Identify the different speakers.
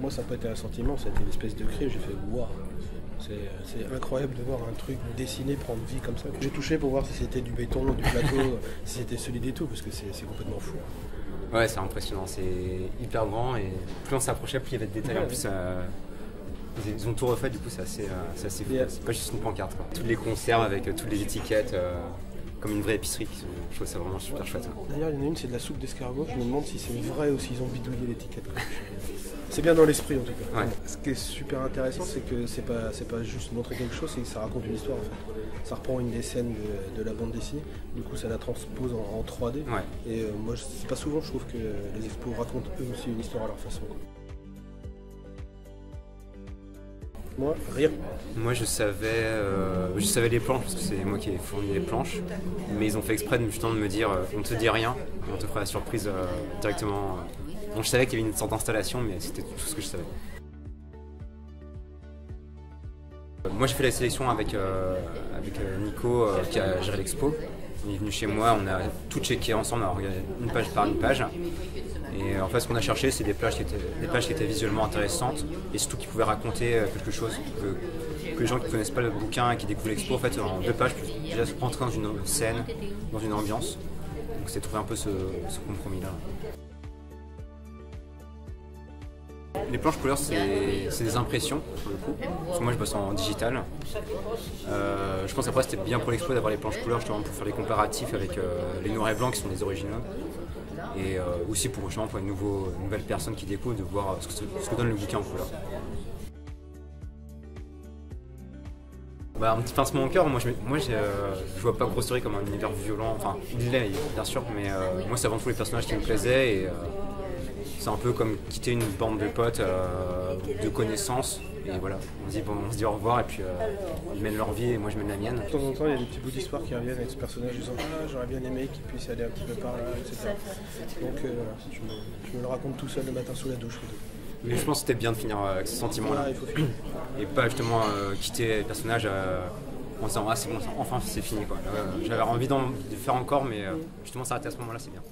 Speaker 1: Moi, ça n'a pas été un sentiment, ça a été une espèce de cri. J'ai fait waouh. C'est incroyable de voir un truc dessiné prendre vie comme ça. J'ai touché pour voir si c'était du béton, du plateau, si c'était solide et tout, parce que c'est complètement fou.
Speaker 2: Ouais, c'est impressionnant, c'est hyper grand et plus on s'approchait, plus il y avait de détails. En plus, ils ont tout refait, du coup, c'est assez fou. C'est pas juste une pancarte, quoi. Toutes les conserves avec toutes les étiquettes, comme une vraie épicerie. Je trouve ça vraiment super chouette.
Speaker 1: D'ailleurs, il y en a une, c'est de la soupe d'escargot. Je me demande si c'est vrai ou s'ils ont bidouillé l'étiquette. C'est bien dans l'esprit, en tout cas.
Speaker 2: Ouais.
Speaker 1: Ce qui est super intéressant, c'est que c'est pas juste montrer quelque chose, c'est que ça raconte une histoire, en fait. Ça reprend une des scènes de la bande dessinée, du coup ça la transpose en 3D.
Speaker 2: Ouais.
Speaker 1: Et moi, c'est pas souvent, je trouve que les expos racontent eux aussi une histoire à leur façon. Moi, rien.
Speaker 2: Moi, je savais les planches parce que c'est moi qui ai fourni les planches, mais ils ont fait exprès justement de me dire on ne te dit rien, on te fera la surprise directement. Donc je savais qu'il y avait une sorte d'installation, mais c'était tout ce que je savais. Moi, j'ai fait la sélection avec Nico qui a géré l'expo. Il est venu chez moi, on a tout checké ensemble, on a regardé une page par une page. Et en fait, ce qu'on a cherché, c'est des pages qui étaient visuellement intéressantes et surtout qui pouvaient raconter quelque chose. Que les gens qui ne connaissent pas le bouquin et qui découvrent l'expo, en fait, en 2 pages, peuvent déjà se rentrer dans une scène, dans une ambiance. Donc, c'est trouver un peu ce compromis-là. Les planches couleurs, c'est des impressions, pour le coup. Parce que moi, je bosse en digital. Je pense qu'après, c'était bien pour l'expo d'avoir les planches couleurs, justement, pour faire les comparatifs avec les noirs et blancs qui sont les originaux. Et aussi pour une nouvelle personne qui découvre, de voir ce que donne le bouquin en couleur. Un petit pincement au cœur, moi je vois pas Grosserie comme un univers violent, enfin il l'est bien sûr, mais moi c'est avant tout les personnages qui me plaisaient et c'est un peu comme quitter une bande de potes, de connaissances, et voilà, on se dit au revoir et puis ils mènent leur vie et moi je mène la mienne.
Speaker 1: De temps en temps, il y a des petits bouts d'histoire qui reviennent avec ce personnage, disant ah, j'aurais bien aimé qu'il puisse aller un petit peu par là, etc. Donc voilà, je me le raconte tout seul le matin sous la douche.
Speaker 2: Mais je pense que c'était bien de finir avec ce sentiment-là.
Speaker 1: Il faut finir.
Speaker 2: Et pas justement quitter les personnages en disant ah c'est bon, enfin c'est fini quoi. J'avais envie de faire encore, mais justement s'arrêter à ce moment-là, c'est bien.